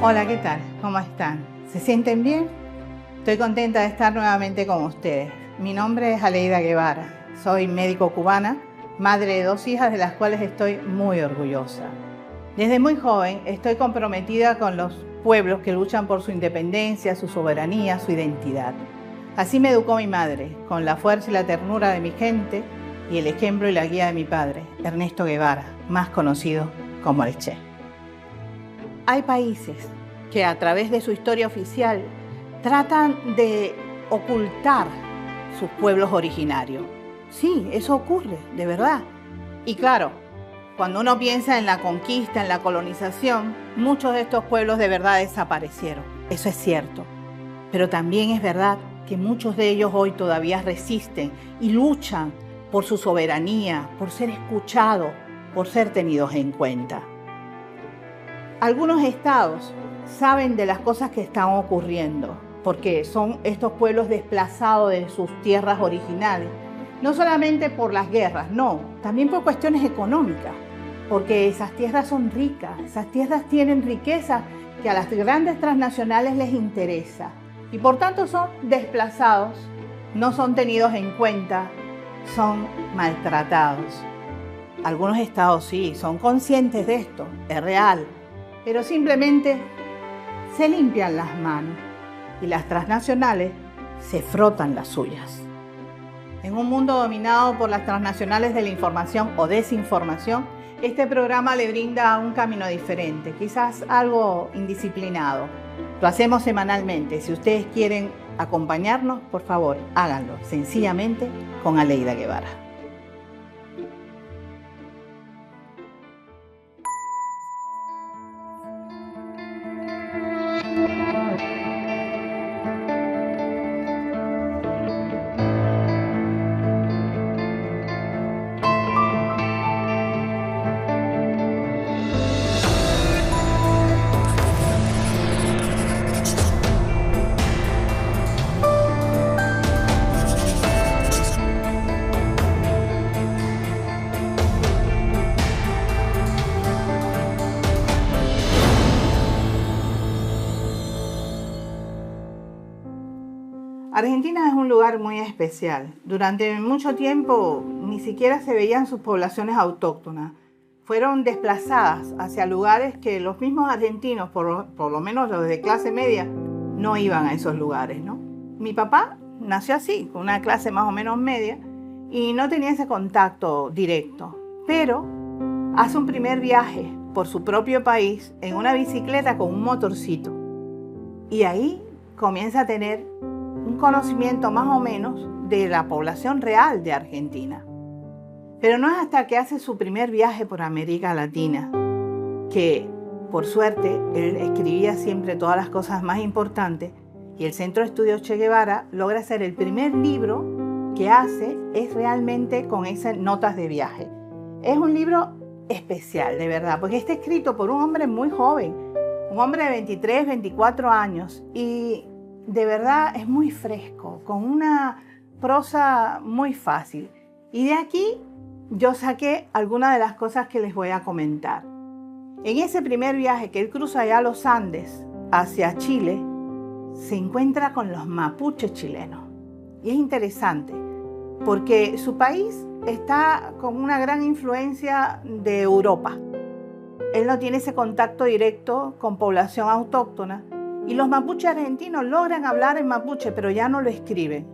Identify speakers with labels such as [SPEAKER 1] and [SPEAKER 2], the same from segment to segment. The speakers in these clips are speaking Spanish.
[SPEAKER 1] Hola, ¿qué tal? ¿Cómo están? ¿Se sienten bien? Estoy contenta de estar nuevamente con ustedes. Mi nombre es Aleida Guevara. Soy médico cubana, madre de 2 hijas de las cuales estoy muy orgullosa. Desde muy joven estoy comprometida con los pueblos que luchan por su independencia, su soberanía, su identidad. Así me educó mi madre, con la fuerza y la ternura de mi gente y el ejemplo y la guía de mi padre, Ernesto Guevara, más conocido como el Che. Hay países que a través de su historia oficial tratan de ocultar sus pueblos originarios. Sí, eso ocurre, de verdad. Y claro, cuando uno piensa en la conquista, en la colonización, muchos de estos pueblos de verdad desaparecieron. Eso es cierto. Pero también es verdad que muchos de ellos hoy todavía resisten y luchan por su soberanía, por ser escuchados, por ser tenidos en cuenta. Algunos estados saben de las cosas que están ocurriendo, porque son estos pueblos desplazados de sus tierras originales, no solamente por las guerras, no, también por cuestiones económicas, porque esas tierras son ricas, esas tierras tienen riqueza que a las grandes transnacionales les interesa, y por tanto son desplazados, no son tenidos en cuenta, son maltratados. Algunos estados sí, son conscientes de esto, es real, pero simplemente se limpian las manos y las transnacionales se frotan las suyas. En un mundo dominado por las transnacionales de la información o desinformación, este programa le brinda un camino diferente, quizás algo indisciplinado. Lo hacemos semanalmente. Si ustedes quieren acompañarnos, por favor, háganlo sencillamente con Aleida Guevara. Argentina es un lugar muy especial. Durante mucho tiempo ni siquiera se veían sus poblaciones autóctonas. Fueron desplazadas hacia lugares que los mismos argentinos, por lo menos los de clase media, no iban a esos lugares, ¿no? Mi papá nació así, con una clase más o menos media, y no tenía ese contacto directo. Pero hace un primer viaje por su propio país en una bicicleta con un motorcito. Y ahí comienza a tener un conocimiento más o menos de la población real de Argentina. Pero no es hasta que hace su primer viaje por América Latina que, por suerte, él escribía siempre todas las cosas más importantes y el Centro de Estudios Che Guevara logra hacer el primer libro que hace es realmente con esas notas de viaje. Es un libro especial, de verdad, porque está escrito por un hombre muy joven, un hombre de 23, 24 años y de verdad es muy fresco, con una prosa muy fácil. Y de aquí yo saqué algunas de las cosas que les voy a comentar. En ese primer viaje que él cruza allá los Andes hacia Chile, se encuentra con los mapuches chilenos. Y es interesante, porque su país está con una gran influencia de Europa. Él no tiene ese contacto directo con población autóctona. Y los mapuches argentinos logran hablar en mapuche, pero ya no lo escriben.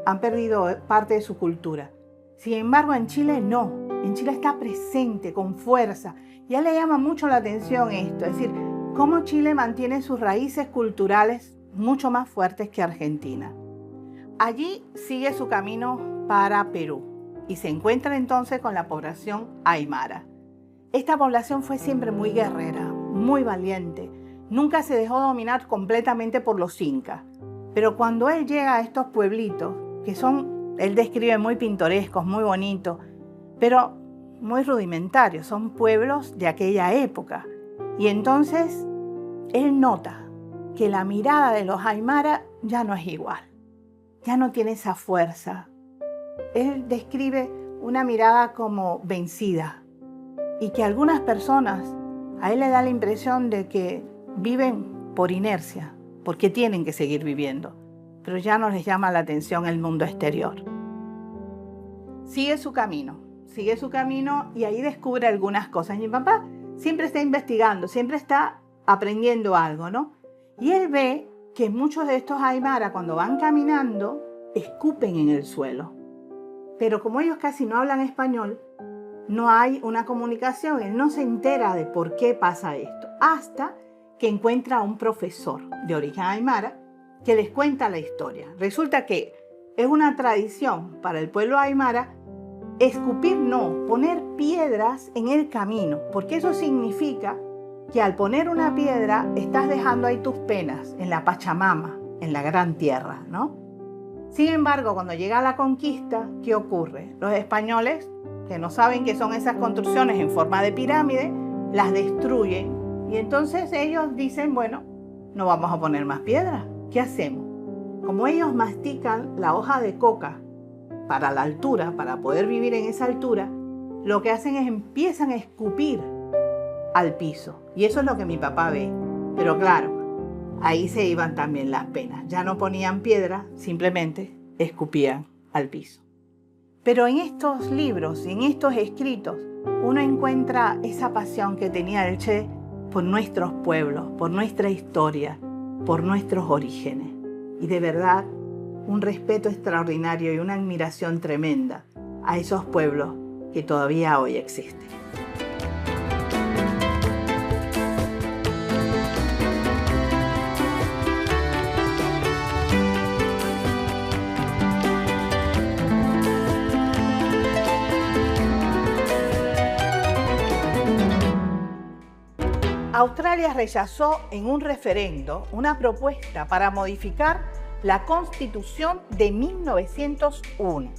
[SPEAKER 1] Han perdido parte de su cultura. Sin embargo, en Chile no. En Chile está presente, con fuerza. Ya le llama mucho la atención esto. Es decir, cómo Chile mantiene sus raíces culturales mucho más fuertes que Argentina. Allí sigue su camino para Perú y se encuentra entonces con la población aymara. Esta población fue siempre muy guerrera, muy valiente. Nunca se dejó dominar completamente por los incas. Pero cuando él llega a estos pueblitos, que son, él describe muy pintorescos, muy bonitos, pero muy rudimentarios, son pueblos de aquella época. Y entonces él nota que la mirada de los aymara ya no es igual, ya no tiene esa fuerza. Él describe una mirada como vencida y que algunas personas, a él le da la impresión de que viven por inercia, porque tienen que seguir viviendo, pero ya no les llama la atención el mundo exterior. Sigue su camino y ahí descubre algunas cosas. Mi papá siempre está investigando, siempre está aprendiendo algo, ¿no? Y él ve que muchos de estos aymara, cuando van caminando, escupen en el suelo. Pero como ellos casi no hablan español, no hay una comunicación. Él no se entera de por qué pasa esto, hasta que encuentra a un profesor de origen aymara que les cuenta la historia. Resulta que es una tradición para el pueblo aymara escupir, no, poner piedras en el camino, porque eso significa que al poner una piedra estás dejando ahí tus penas en la Pachamama, en la gran tierra, ¿no? Sin embargo, cuando llega la conquista, ¿qué ocurre? Los españoles, que no saben qué son esas construcciones en forma de pirámide, las destruyen. Y entonces ellos dicen, bueno, no vamos a poner más piedras. ¿Qué hacemos? Como ellos mastican la hoja de coca para la altura, para poder vivir en esa altura, lo que hacen es empiezan a escupir al piso. Y eso es lo que mi papá ve. Pero claro, ahí se iban también las penas. Ya no ponían piedra, simplemente escupían al piso. Pero en estos libros y en estos escritos, uno encuentra esa pasión que tenía el Che por nuestros pueblos, por nuestra historia, por nuestros orígenes. Y de verdad, un respeto extraordinario y una admiración tremenda a esos pueblos que todavía hoy existen. Australia rechazó en un referendo una propuesta para modificar la Constitución de 1901,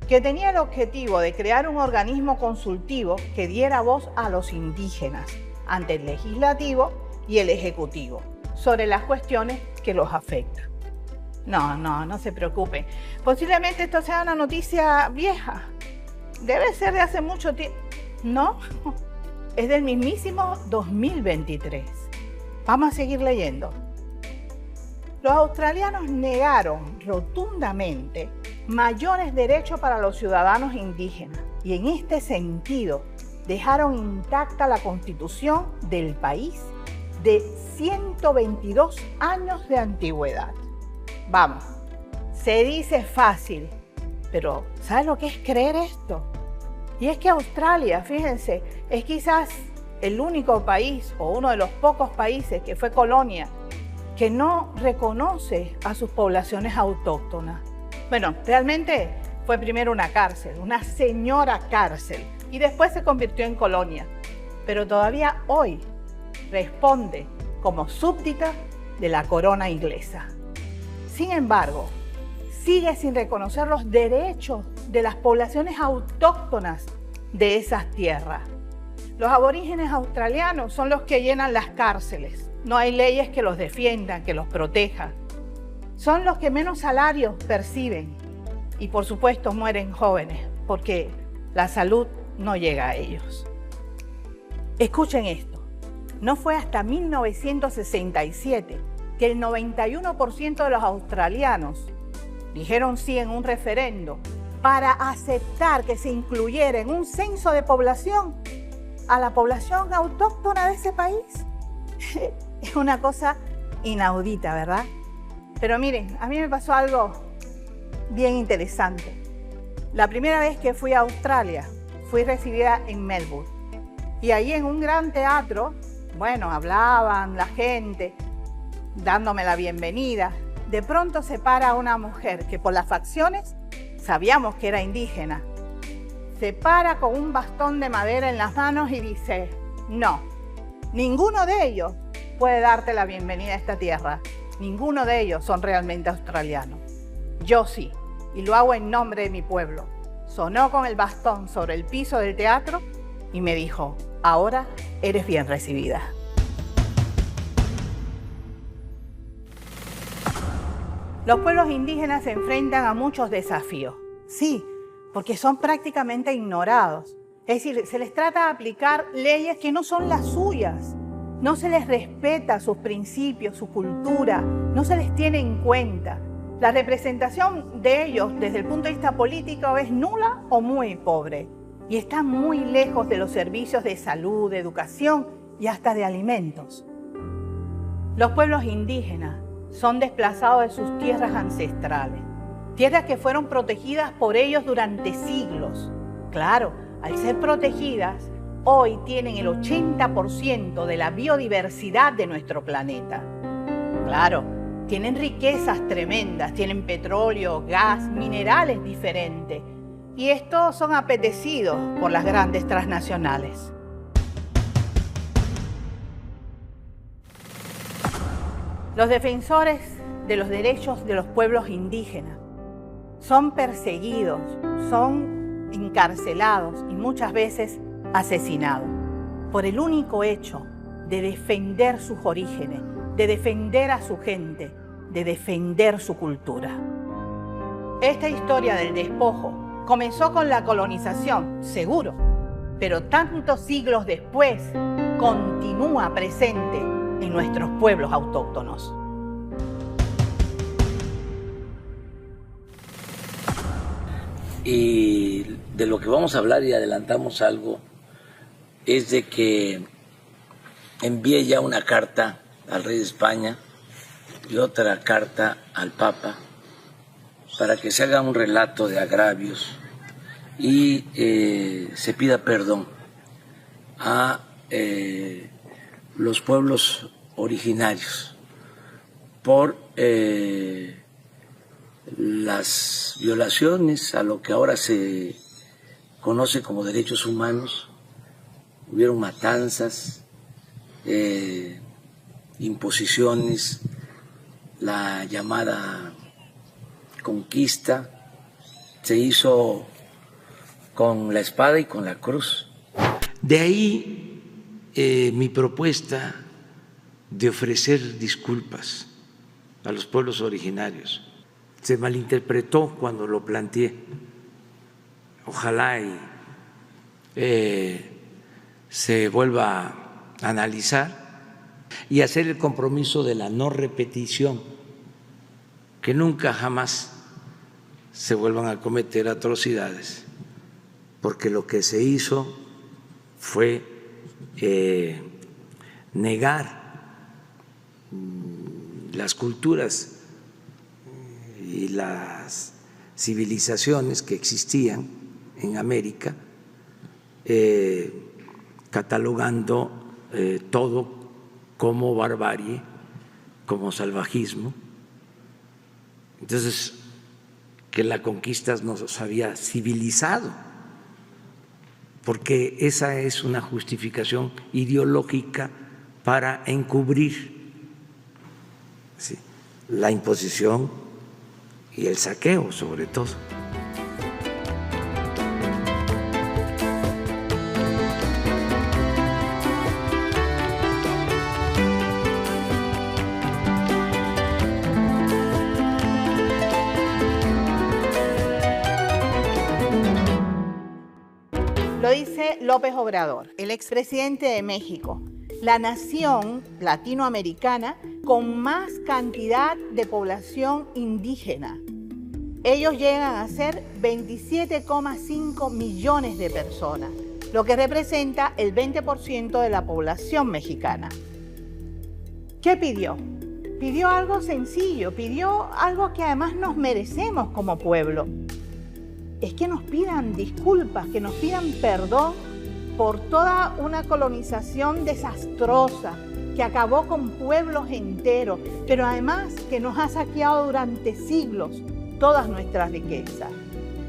[SPEAKER 1] que tenía el objetivo de crear un organismo consultivo que diera voz a los indígenas ante el legislativo y el ejecutivo sobre las cuestiones que los afectan. No se preocupen. Posiblemente esto sea una noticia vieja. Debe ser de hace mucho tiempo. ¿No? Es del mismísimo 2023. Vamos a seguir leyendo. Los australianos negaron rotundamente mayores derechos para los ciudadanos indígenas y en este sentido dejaron intacta la constitución del país de 122 años de antigüedad. Vamos, se dice fácil, pero ¿sabes lo que es creer esto? Y es que Australia, fíjense, es quizás el único país o uno de los pocos países que fue colonia que no reconoce a sus poblaciones autóctonas. Bueno, realmente fue primero una cárcel, una señora cárcel, y después se convirtió en colonia. Pero todavía hoy responde como súbdita de la corona inglesa. Sin embargo, sigue sin reconocer los derechos de las poblaciones autóctonas de esas tierras. Los aborígenes australianos son los que llenan las cárceles. No hay leyes que los defiendan, que los protejan. Son los que menos salarios perciben y por supuesto mueren jóvenes porque la salud no llega a ellos. Escuchen esto, no fue hasta 1967 que el 91% de los australianos dijeron sí en un referendo para aceptar que se incluyera en un censo de población a la población autóctona de ese país. Es una cosa inaudita, ¿verdad? Pero miren, a mí me pasó algo bien interesante. La primera vez que fui a Australia, fui recibida en Melbourne. Y ahí en un gran teatro, bueno, hablaban la gente, dándome la bienvenida. De pronto se para una mujer que por las facciones sabíamos que era indígena. Se para con un bastón de madera en las manos y dice, no, ninguno de ellos puede darte la bienvenida a esta tierra. Ninguno de ellos son realmente australianos. Yo sí, y lo hago en nombre de mi pueblo. Sonó con el bastón sobre el piso del teatro y me dijo, ahora eres bien recibida. Los pueblos indígenas se enfrentan a muchos desafíos. Sí, porque son prácticamente ignorados. Es decir, se les trata de aplicar leyes que no son las suyas. No se les respeta sus principios, su cultura, no se les tiene en cuenta. La representación de ellos desde el punto de vista político es nula o muy pobre y están muy lejos de los servicios de salud, de educación y hasta de alimentos. Los pueblos indígenas son desplazados de sus tierras ancestrales, tierras que fueron protegidas por ellos durante siglos. Claro, al ser protegidas, hoy tienen el 80% de la biodiversidad de nuestro planeta. Claro, tienen riquezas tremendas, tienen petróleo, gas, minerales diferentes. Y estos son apetecidos por las grandes transnacionales. Los defensores de los derechos de los pueblos indígenas son perseguidos, son encarcelados y muchas veces asesinados por el único hecho de defender sus orígenes, de defender a su gente, de defender su cultura. Esta historia del despojo comenzó con la colonización, seguro, pero tantos siglos después continúa presente en nuestros pueblos autóctonos.
[SPEAKER 2] Y de lo que vamos a hablar, y adelantamos algo, es de que envié ya una carta al rey de España y otra carta al Papa para que se haga un relato de agravios y se pida perdón a los pueblos originarios por las violaciones a lo que ahora se conoce como derechos humanos. Hubieron matanzas, imposiciones, la llamada conquista se hizo con la espada y con la cruz. De ahí mi propuesta de ofrecer disculpas a los pueblos originarios. Se malinterpretó cuando lo planteé. Ojalá se vuelva a analizar y hacer el compromiso de la no repetición, que nunca jamás se vuelvan a cometer atrocidades, porque lo que se hizo fue negar las culturas y las civilizaciones que existían en América, catalogando todo como barbarie, como salvajismo. Entonces, que la conquista nos había civilizado, porque esa es una justificación ideológica para encubrir, ¿sí?, la imposición y el saqueo, sobre todo.
[SPEAKER 1] Lo dice López Obrador, el expresidente de México, la nación latinoamericana con más cantidad de población indígena. Ellos llegan a ser 27,5 millones de personas, lo que representa el 20% de la población mexicana. ¿Qué pidió? Pidió algo sencillo, pidió algo que además nos merecemos como pueblo. Es que nos pidan disculpas, que nos pidan perdón por toda una colonización desastrosa que acabó con pueblos enteros, pero además que nos ha saqueado durante siglos todas nuestras riquezas.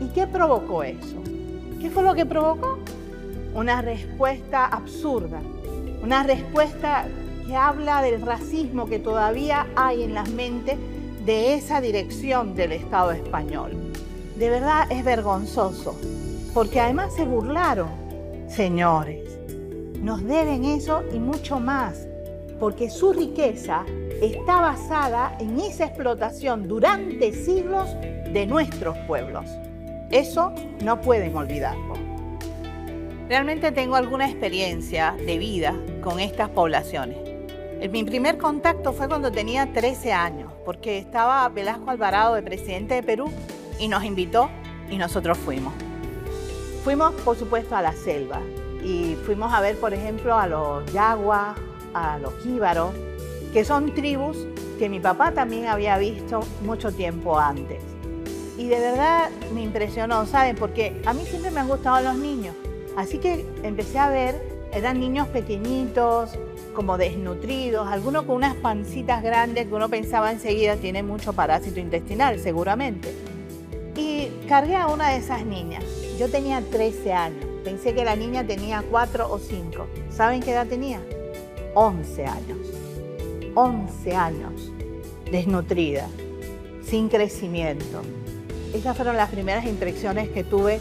[SPEAKER 1] ¿Y qué provocó eso? ¿Qué fue lo que provocó? Una respuesta absurda, una respuesta que habla del racismo que todavía hay en las mentes de esa dirección del Estado español. De verdad es vergonzoso, porque además se burlaron. Señores, nos deben eso y mucho más, porque su riqueza está basada en esa explotación durante siglos de nuestros pueblos. Eso no pueden olvidarlo. Realmente tengo alguna experiencia de vida con estas poblaciones. Mi primer contacto fue cuando tenía 13 años, porque estaba Velasco Alvarado de presidente de Perú y nos invitó y nosotros fuimos. Fuimos, por supuesto, a la selva y fuimos a ver, por ejemplo, a los yaguas, a los jíbaros, que son tribus que mi papá también había visto mucho tiempo antes. Y de verdad me impresionó, ¿saben? Porque a mí siempre me han gustado los niños. Así que empecé a ver, eran niños pequeñitos, como desnutridos, algunos con unas pancitas grandes que uno pensaba enseguida tiene mucho parásito intestinal, seguramente. Y cargué a una de esas niñas. Yo tenía 13 años. Pensé que la niña tenía 4 o 5. ¿Saben qué edad tenía? 11 años. 11 años. Desnutrida, sin crecimiento. Esas fueron las primeras impresiones que tuve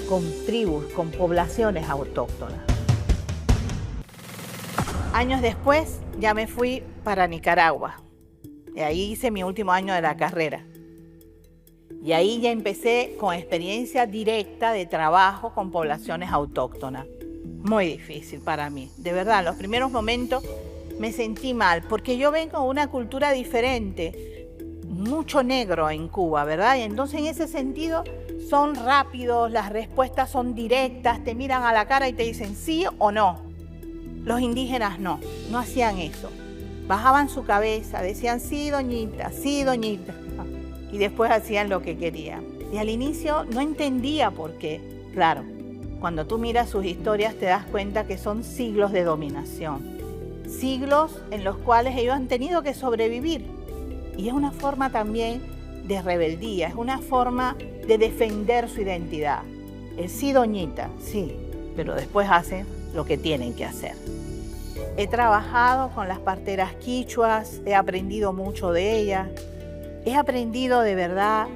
[SPEAKER 1] con tribus, con poblaciones autóctonas. Años después ya me fui para Nicaragua. Y ahí hice mi último año de la carrera. Y ahí ya empecé con experiencia directa de trabajo con poblaciones autóctonas. Muy difícil para mí. De verdad, en los primeros momentos me sentí mal, porque yo vengo de una cultura diferente. Mucho negro en Cuba, ¿verdad? Y entonces en ese sentido son rápidos, las respuestas son directas, te miran a la cara y te dicen sí o no. Los indígenas no hacían eso. Bajaban su cabeza, decían sí, doñita, y después hacían lo que querían. Y al inicio no entendía por qué. Claro, cuando tú miras sus historias te das cuenta que son siglos de dominación. Siglos en los cuales ellos han tenido que sobrevivir. Y es una forma también de rebeldía, es una forma de defender su identidad. El sí, doñita, sí, pero después hacen lo que tienen que hacer. He trabajado con las parteras quichuas, he aprendido mucho de ellas, he aprendido de verdad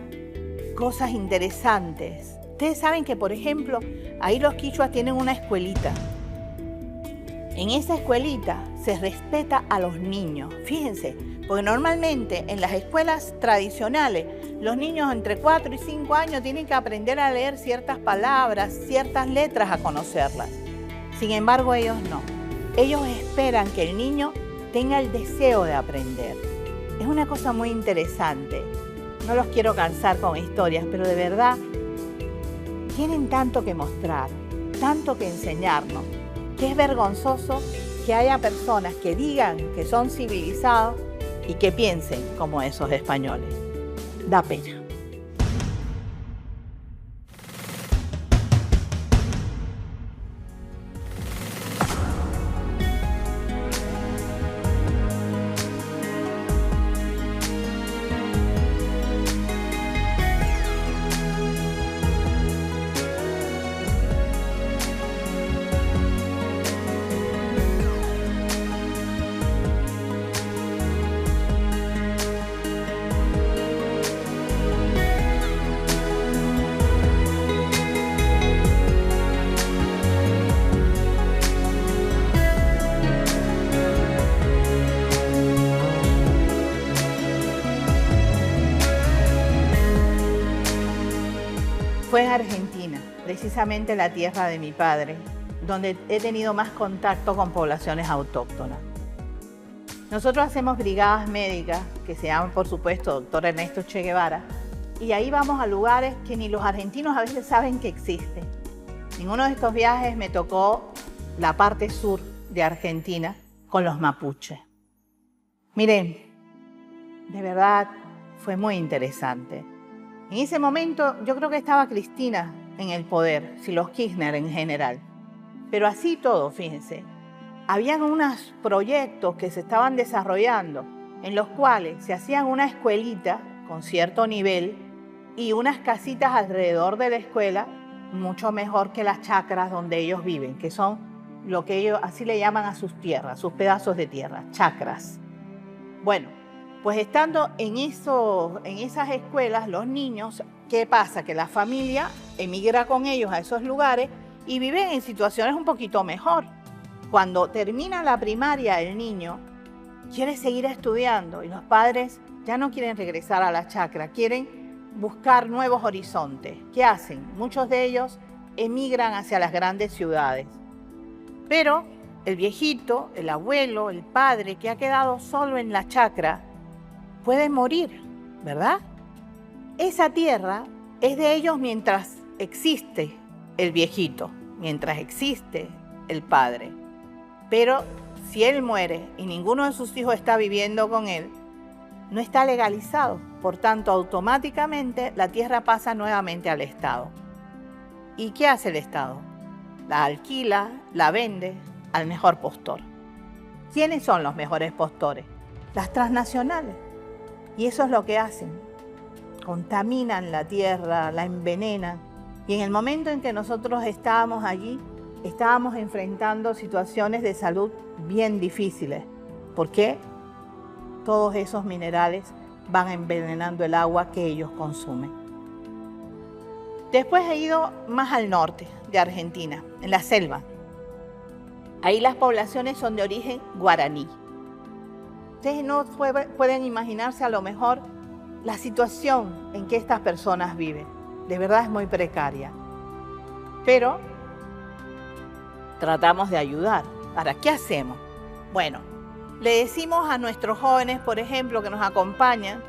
[SPEAKER 1] cosas interesantes. Ustedes saben que, por ejemplo, ahí los quichuas tienen una escuelita. En esa escuelita se respeta a los niños, fíjense, porque normalmente en las escuelas tradicionales los niños entre 4 y 5 años tienen que aprender a leer ciertas palabras, ciertas letras, a conocerlas. Sin embargo, ellos no. Ellos esperan que el niño tenga el deseo de aprender. Es una cosa muy interesante. No los quiero cansar con historias, pero de verdad tienen tanto que mostrar, tanto que enseñarnos, que es vergonzoso que haya personas que digan que son civilizados y que piensen como esos españoles. Da pena. Fue en Argentina, precisamente la tierra de mi padre, donde he tenido más contacto con poblaciones autóctonas. Nosotros hacemos brigadas médicas, que se llaman, por supuesto, Dr. Ernesto Che Guevara, y ahí vamos a lugares que ni los argentinos a veces saben que existen. En uno de estos viajes me tocó la parte sur de Argentina con los mapuches. Miren, de verdad fue muy interesante. En ese momento yo creo que estaba Cristina en el poder, si los Kirchner en general. Pero así todo, fíjense, habían unos proyectos que se estaban desarrollando en los cuales se hacían una escuelita con cierto nivel y unas casitas alrededor de la escuela mucho mejor que las chacras donde ellos viven, que son lo que ellos así le llaman a sus tierras, sus pedazos de tierra, chacras. Bueno, pues estando en esas escuelas, los niños, ¿qué pasa? Que la familia emigra con ellos a esos lugares y viven en situaciones un poquito mejor. Cuando termina la primaria, el niño quiere seguir estudiando y los padres ya no quieren regresar a la chacra, quieren buscar nuevos horizontes. ¿Qué hacen? Muchos de ellos emigran hacia las grandes ciudades. Pero el viejito, el abuelo, el padre que ha quedado solo en la chacra puede morir, ¿verdad? Esa tierra es de ellos mientras existe el viejito, mientras existe el padre. Pero si él muere y ninguno de sus hijos está viviendo con él, no está legalizado. Por tanto, automáticamente la tierra pasa nuevamente al Estado. ¿Y qué hace el Estado? La alquila, la vende al mejor postor. ¿Quiénes son los mejores postores? Las transnacionales. Y eso es lo que hacen. Contaminan la tierra, la envenenan. Y en el momento en que nosotros estábamos allí, estábamos enfrentando situaciones de salud bien difíciles. ¿Por qué? Todos esos minerales van envenenando el agua que ellos consumen. Después he ido más al norte de Argentina, en la selva. Ahí las poblaciones son de origen guaraní. Ustedes no pueden imaginarse a lo mejor la situación en que estas personas viven. De verdad es muy precaria. Pero tratamos de ayudar. ¿Para qué hacemos? Bueno, le decimos a nuestros jóvenes, por ejemplo, que nos acompañan,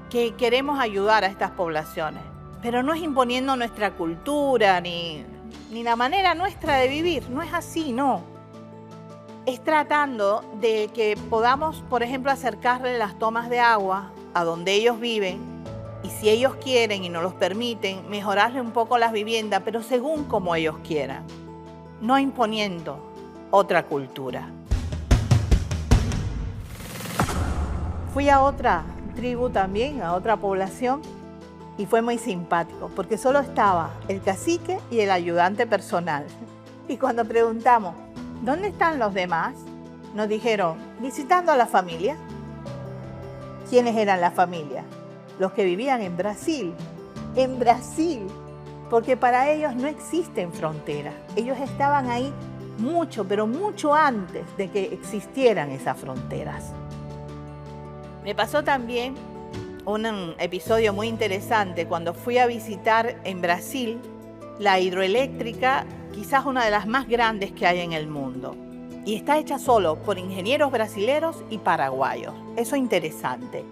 [SPEAKER 1] que queremos ayudar a estas poblaciones. Pero no es imponiendo nuestra cultura ni la manera nuestra de vivir. No es así, no. Es tratando de que podamos, por ejemplo, acercarle las tomas de agua a donde ellos viven y si ellos quieren y nos los permiten, mejorarle un poco las viviendas, pero según como ellos quieran, no imponiendo otra cultura. Fui a otra tribu también, a otra población, y fue muy simpático, porque solo estaba el cacique y el ayudante personal. Y cuando preguntamos, ¿dónde están los demás?, nos dijeron, visitando a la familia. ¿Quiénes eran la familia? Los que vivían en Brasil. En Brasil, porque para ellos no existen fronteras. Ellos estaban ahí mucho, pero mucho antes de que existieran esas fronteras. Me pasó también un episodio muy interesante cuando fui a visitar en Brasil la hidroeléctrica, quizás una de las más grandes que hay en el mundo. Y está hecha solo por ingenieros brasileros y paraguayos. Eso es interesante.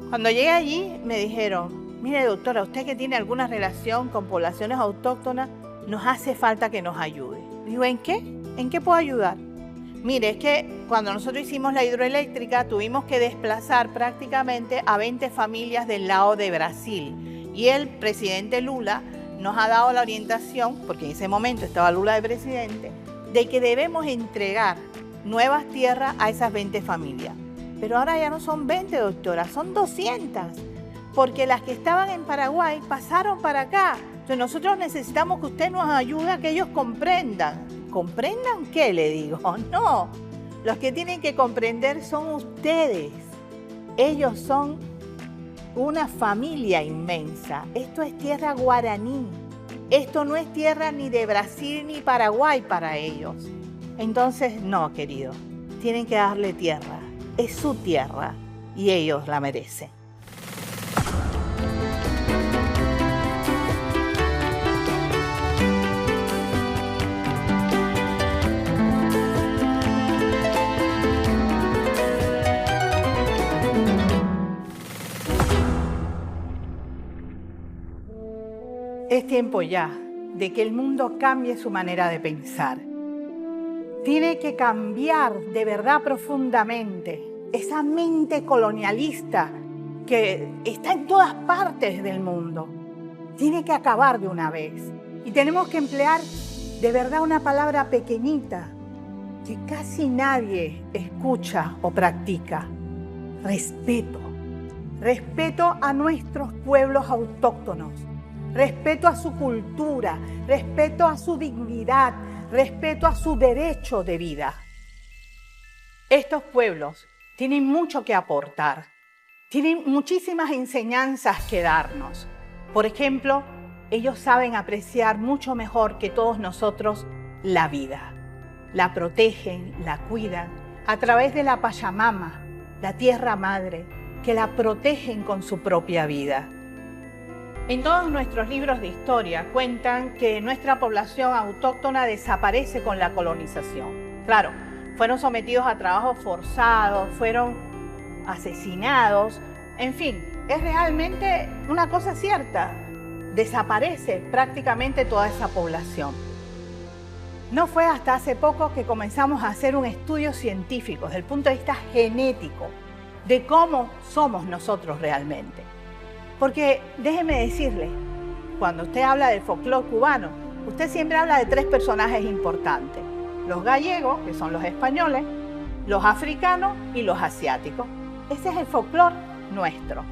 [SPEAKER 1] Cuando llegué allí me dijeron, mire doctora, usted que tiene alguna relación con poblaciones autóctonas, nos hace falta que nos ayude. Digo, ¿en qué? ¿En qué puedo ayudar? Mire, es que cuando nosotros hicimos la hidroeléctrica tuvimos que desplazar prácticamente a 20 familias del lado de Brasil. Y el presidente Lula nos ha dado la orientación, porque en ese momento estaba Lula de presidente, de que debemos entregar nuevas tierras a esas 20 familias. Pero ahora ya no son 20, doctora, son 200, porque las que estaban en Paraguay pasaron para acá. Entonces nosotros necesitamos que usted nos ayude a que ellos comprendan. ¿Comprendan qué? Le digo. No, los que tienen que comprender son ustedes. Ellos son una familia inmensa. Esto es tierra guaraní. Esto no es tierra ni de Brasil ni Paraguay para ellos. Entonces, no, querido, tienen que darle tierra. Es su tierra y ellos la merecen. Es tiempo ya de que el mundo cambie su manera de pensar. Tiene que cambiar de verdad profundamente esa mente colonialista que está en todas partes del mundo. Tiene que acabar de una vez. Y tenemos que emplear de verdad una palabra pequeñita que casi nadie escucha o practica. Respeto. Respeto a nuestros pueblos autóctonos. Respeto a su cultura, respeto a su dignidad, respeto a su derecho de vida. Estos pueblos tienen mucho que aportar, tienen muchísimas enseñanzas que darnos. Por ejemplo, ellos saben apreciar mucho mejor que todos nosotros la vida. La protegen, la cuidan a través de la Pachamama, la tierra madre, que la protegen con su propia vida. En todos nuestros libros de historia cuentan que nuestra población autóctona desaparece con la colonización. Claro, fueron sometidos a trabajos forzados, fueron asesinados, en fin, es realmente una cosa cierta. Desaparece prácticamente toda esa población. No fue hasta hace poco que comenzamos a hacer un estudio científico desde el punto de vista genético de cómo somos nosotros realmente. Porque déjeme decirle, cuando usted habla del folclore cubano, usted siempre habla de 3 personajes importantes. Los gallegos, que son los españoles, los africanos y los asiáticos. Ese es el folclore nuestro.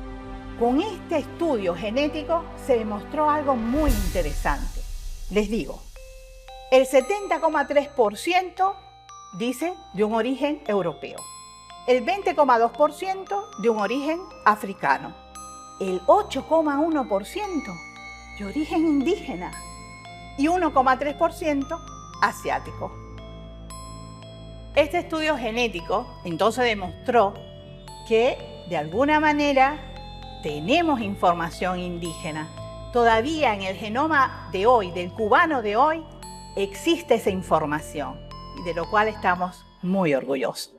[SPEAKER 1] Con este estudio genético se demostró algo muy interesante. Les digo, el 70,3% dice de un origen europeo, el 20,2% de un origen africano, el 8,1% de origen indígena y 1,3% asiático. Este estudio genético entonces demostró que de alguna manera tenemos información indígena. Todavía en el genoma de hoy, del cubano de hoy, existe esa información y de lo cual estamos muy orgullosos.